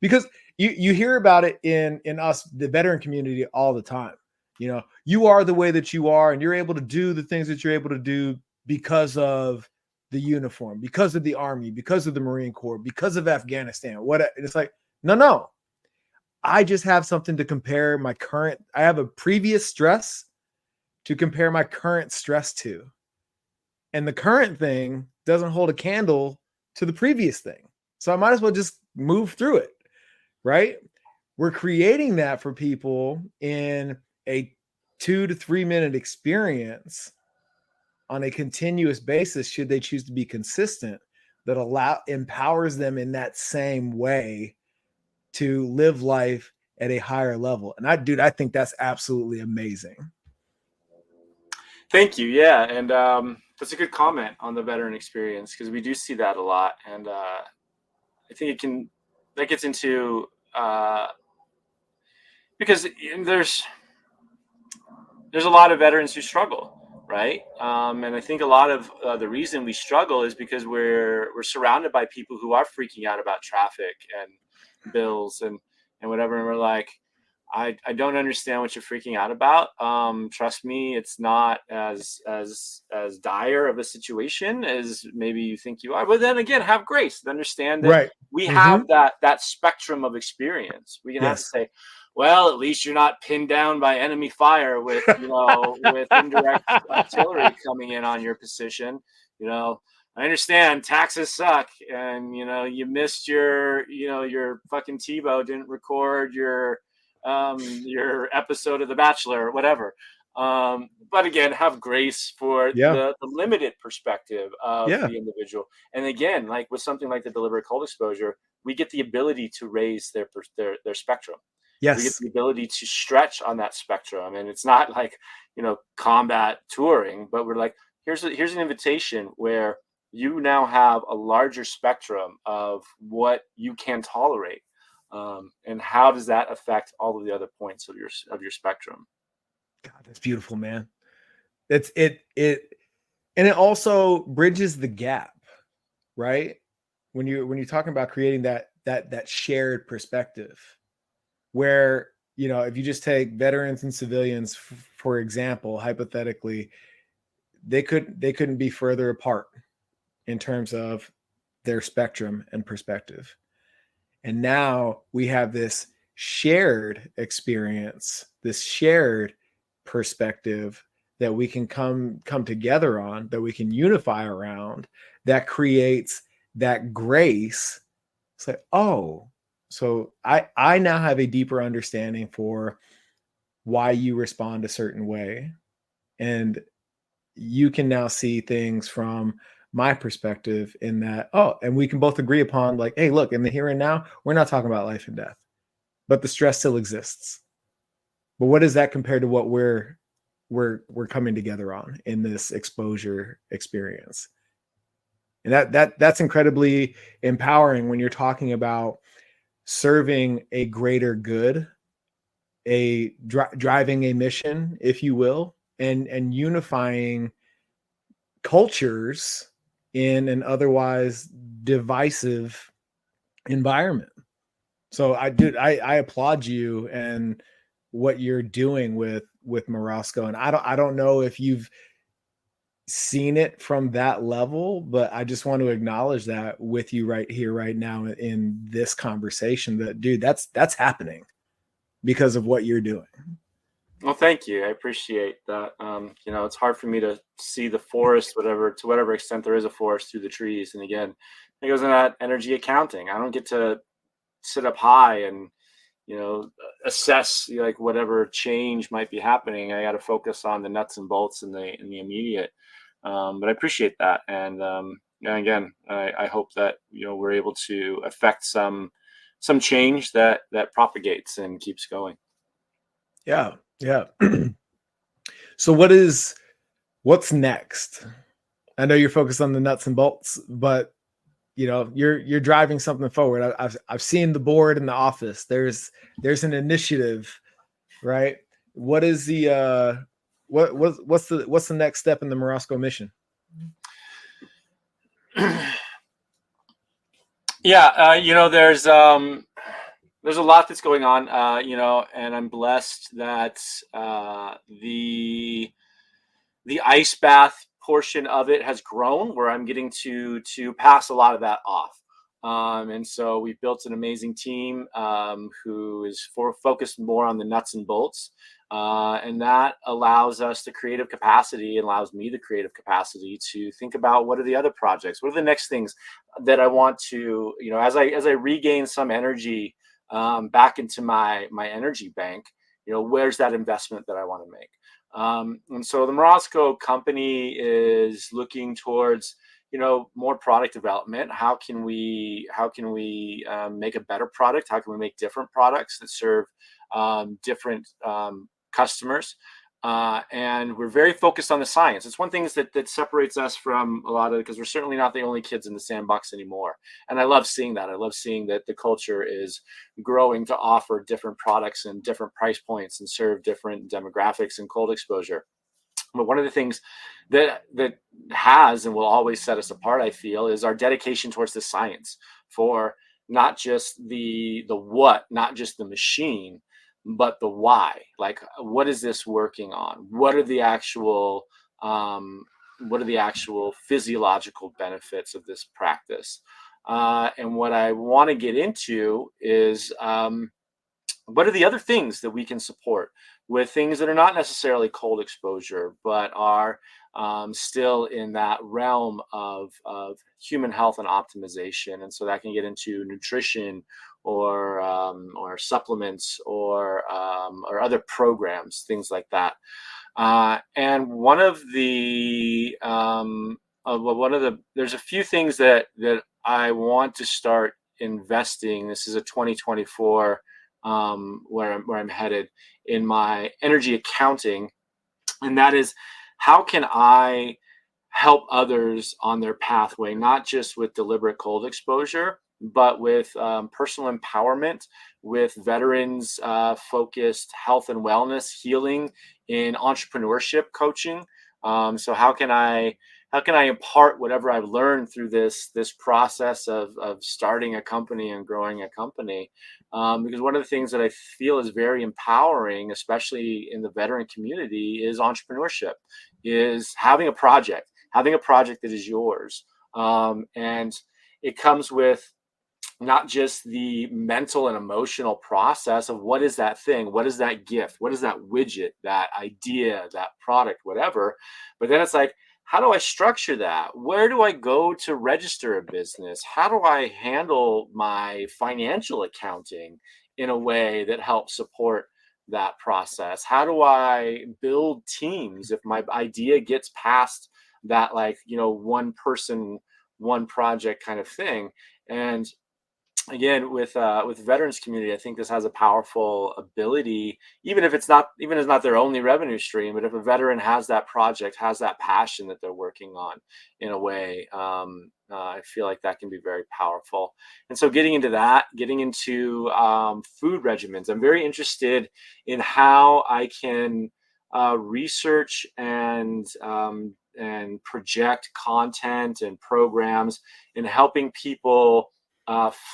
because you hear about it in us, the veteran community, all the time. You know, you are the way that you are, and you're able to do the things that you're able to do because of the uniform, because of the Army, because of the Marine Corps, because of Afghanistan. What it's like, no. I just have something to compare my current. I have a previous stress to compare my current stress to. And the current thing doesn't hold a candle to the previous thing. So I might as well just move through it, right? We're creating that for people in a 2 to 3 minute experience on a continuous basis, should they choose to be consistent, that empowers them in that same way to live life at a higher level. And I think that's absolutely amazing. Thank you. Yeah. And that's a good comment on the veteran experience, because we do see that a lot. And I think that gets into, because there's a lot of veterans who struggle, right? And I think a lot of the reason we struggle is because we're surrounded by people who are freaking out about traffic and bills and whatever, and we're like, I don't understand what you're freaking out about. Trust me, it's not as dire of a situation as maybe you think you are. But then again, have grace and understand that Right. we have that spectrum of experience. We can have to say, well, at least you're not pinned down by enemy fire with with indirect artillery coming in on your position. I understand taxes suck, and you missed your fucking TiVo didn't record your episode of The Bachelor or whatever. But again, have grace for the limited perspective of the individual. And again, like with something like the deliberate cold exposure, we get the ability to raise their spectrum. Yes. We get the ability to stretch on that spectrum. And it's not like, combat touring, but we're like, here's an invitation where you now have a larger spectrum of what you can tolerate. And how does that affect all of the other points of your spectrum? God, that's beautiful, man. And it also bridges the gap, right? When you're talking about creating that shared perspective, where if you just take veterans and civilians for example, hypothetically, they couldn't be further apart in terms of their spectrum and perspective. And now we have this shared experience, this shared perspective that we can come together on, that we can unify around, that creates that grace. It's like, oh, so I now have a deeper understanding for why you respond a certain way. And you can now see things from my perspective in that, and we can both agree upon, like, hey, look, in the here and now, we're not talking about life and death, but the stress still exists. But what is that compared to what we're coming together on in this exposure experience? And that's incredibly empowering when you're talking about serving a greater good, driving a mission, if you will, and unifying cultures in an otherwise divisive environment. So I applaud you and what you're doing with Morozko. And I don't know if you've seen it from that level, but I just want to acknowledge that with you right here, right now in this conversation, that dude, that's happening because of what you're doing. Well, thank you. I appreciate that. It's hard for me to see the forest, to whatever extent there is a forest, through the trees. And again, it goes in that energy accounting. I don't get to sit up high and, assess like whatever change might be happening. I got to focus on the nuts and bolts in the immediate. But I appreciate that. And again, I hope that, we're able to affect some change that propagates and keeps going. Yeah. Yeah. So what's next? I know you're focused on the nuts and bolts, but you're driving something forward. I've seen the board in the office. There's an initiative, right? What is the what's the next step in the Morozko mission? Yeah, there's a lot that's going on, and I'm blessed that the ice bath portion of it has grown, where I'm getting to pass a lot of that off. And so we've built an amazing team who is focused more on the nuts and bolts. And that allows us the creative capacity, and allows me the creative capacity to think about what are the other projects, what are the next things that I want to, as I regain some energy back into my energy bank, where's that investment that I want to make? And so the Morozko company is looking towards, more product development. How can we make a better product? How can we make different products that serve different customers? And we're very focused on the science. It's one thing that separates us from a lot of, because we're certainly not the only kids in the sandbox anymore. And I love seeing that. I love seeing that the culture is growing to offer different products and different price points and serve different demographics and cold exposure. But one of the things that has and will always set us apart, I feel, is our dedication towards the science, for not just the what, not just the machine, but the why. Like, what is this working on? What are the actual physiological benefits of this practice? And what I want to get into is what are the other things that we can support with things that are not necessarily cold exposure, but are still in that realm of human health and optimization. And so that can get into nutrition, or supplements, or other programs, things like that. And there's a few things that I want to start investing. This is a 2024 where I'm headed in my energy accounting, and that is, how can I help others on their pathway, not just with deliberate cold exposure, but with personal empowerment, with veterans focused health and wellness, healing, in entrepreneurship coaching. So how can I impart whatever I've learned through this process of starting a company and growing a company? Because one of the things that I feel is very empowering, especially in the veteran community, is entrepreneurship, is having a project that is yours. And it comes with not just the mental and emotional process of what is that thing, what is that gift, what is that widget, that idea, that product, whatever. But then it's like, how do I structure that? Where do I go to register a business? How do I handle my financial accounting in a way that helps support that process? How do I build teams if my idea gets past that, like, one person, one project kind of thing? And again, with veterans community, I think this has a powerful ability, even if it's not their only revenue stream. But if a veteran has that project, has that passion that they're working on, in a way, I feel like that can be very powerful. And so getting into food regimens, I'm very interested in how I can research and project content and programs in helping people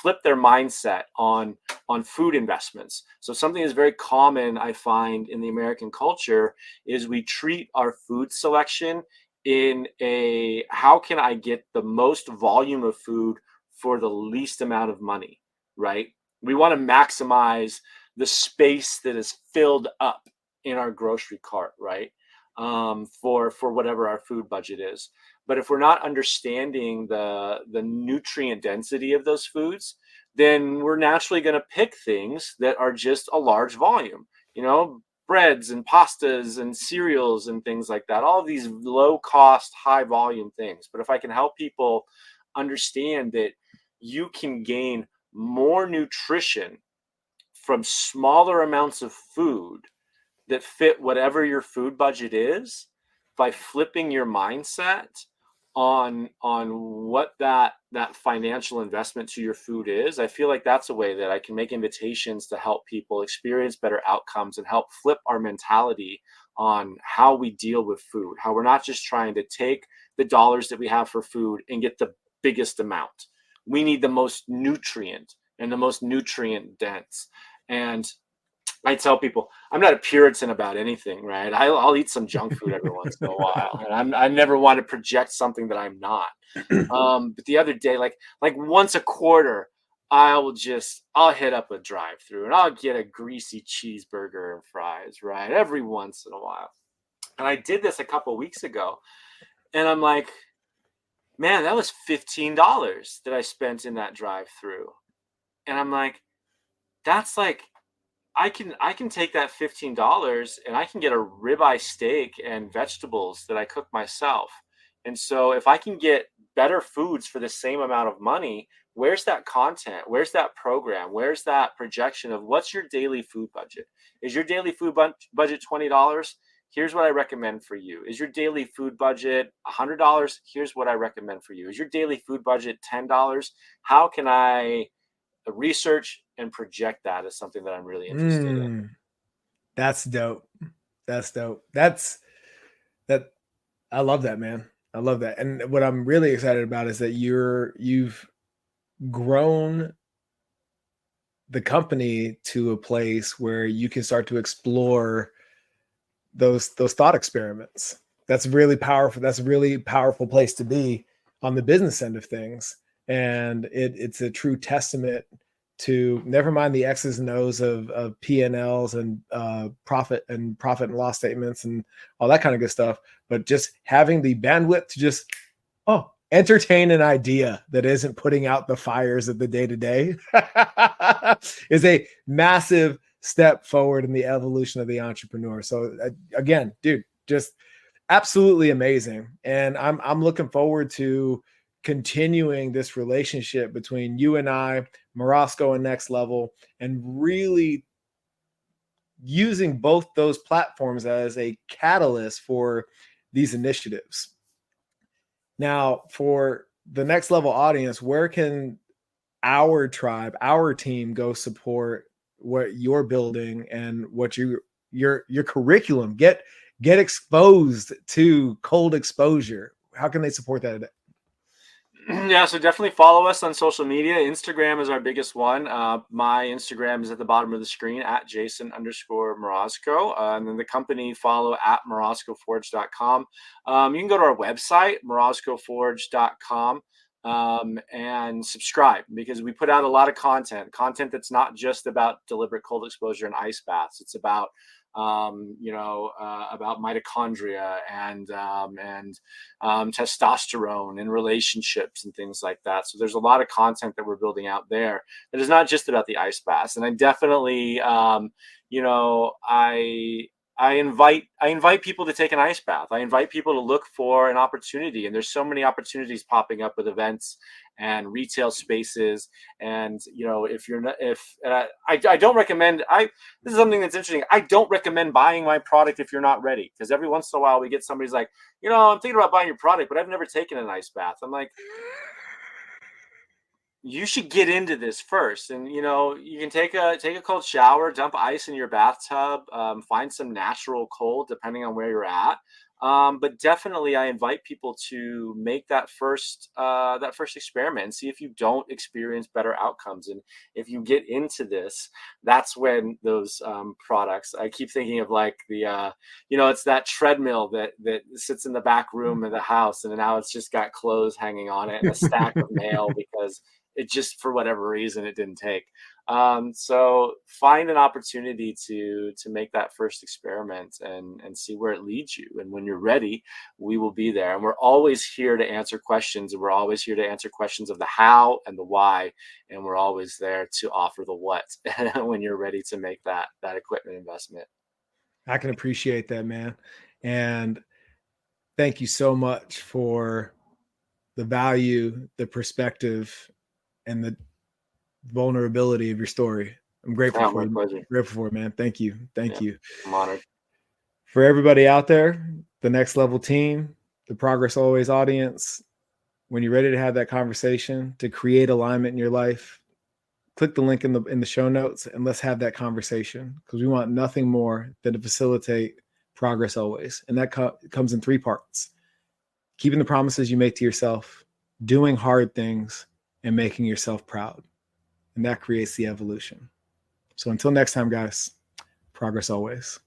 flip their mindset on food investments. So something that's very common, I find, in the American culture is we treat our food selection in a how can I get the most volume of food for the least amount of money, right? We want to maximize the space that is filled up in our grocery cart, right? For whatever our food budget is. But if we're not understanding the nutrient density of those foods, then we're naturally going to pick things that are just a large volume. You know, breads and pastas and cereals and things like that. All of these low cost, high volume things. But if I can help people understand that you can gain more nutrition from smaller amounts of food that fit whatever your food budget is by flipping your mindset on what that financial investment to your food is. I feel like that's a way that I can make invitations to help people experience better outcomes and help flip our mentality on how we deal with food, how we're not just trying to take the dollars that we have for food and get the biggest amount. We need the most nutrient and the most nutrient dense. And I tell people I'm not a Puritan about anything, right? I'll eat some junk food every once in a while, and I never want to project something that I'm not. But the other day, like once a quarter, I'll hit up a drive-through and I'll get a greasy cheeseburger and fries, right? Every once in a while. And I did this a couple weeks ago, and I'm like, man, that was $15 that I spent in that drive-through, and I'm like, that's like I can take that $15 and I can get a ribeye steak and vegetables that I cook myself. And so if I can get better foods for the same amount of money, where's that content? Where's that program? Where's that projection of what's your daily food budget? Is your daily food budget $20? Here's what I recommend for you. Is your daily food budget $100? Here's what I recommend for you. Is your daily food budget $10? How can I research and project that as something that I'm really interested in? That's dope. That's dope. That I love that, man. I love that. And what I'm really excited about is that you've grown the company to a place where you can start to explore those thought experiments. That's really powerful. That's a really powerful place to be on the business end of things. And it's a true testament to never mind the X's and O's of P&Ls and profit and loss statements and all that kind of good stuff, but just having the bandwidth to just entertain an idea that isn't putting out the fires of the day-to-day is a massive step forward in the evolution of the entrepreneur. So again, dude, just absolutely amazing. And I'm looking forward to continuing this relationship between you and I, Morozko and Next Level, and really using both those platforms as a catalyst for these initiatives. Now, for the Next Level audience, where can our tribe, our team go support what you're building and what your curriculum? Get exposed to cold exposure. How can they support that? Yeah, so definitely follow us on social media. Instagram is our biggest one. My Instagram is at the bottom of the screen at Jason_Morozko. And then the company follow at MorozkoForge.com. You can go to our website, MorozkoForge.com, and subscribe because we put out a lot of content that's not just about deliberate cold exposure and ice baths. It's about about mitochondria and testosterone and relationships and things like that. So there's a lot of content that we're building out there that is not just about the ice baths. And I definitely, I invite people to take an ice bath. I invite people to look for an opportunity, and there's so many opportunities popping up with events and retail spaces. And if you're not, I don't recommend. This is something that's interesting. I don't recommend buying my product if you're not ready, because every once in a while we get somebody's like, I'm thinking about buying your product, but I've never taken an ice bath. I'm like, you should get into this first. And you can take a cold shower, dump ice in your bathtub, find some natural cold depending on where you're at. But definitely I invite people to make that first experiment and see if you don't experience better outcomes. And if you get into this, that's when those products, I keep thinking of like it's that treadmill that sits in the back room of the house, and now it's just got clothes hanging on it and a stack of mail because it just, for whatever reason, it didn't take. So find an opportunity to make that first experiment and see where it leads you. And when you're ready, we will be there. And we're always here to answer questions. And we're always here to answer questions of the how and the why. And we're always there to offer the what when you're ready to make that equipment investment. I can appreciate that, man. And thank you so much for the value, the perspective, and the vulnerability of your story. I'm grateful Oh, for my you. pleasure. Grateful for it, man. Thank you. Thank you. I'm honored. For everybody out there, the Next Level team, the Progress Always audience, when you're ready to have that conversation to create alignment in your life, click the link in the show notes and let's have that conversation, because we want nothing more than to facilitate progress always. And that comes in 3 parts: keeping the promises you make to yourself, doing hard things, and making yourself proud. And that creates the evolution. So until next time, guys, progress always.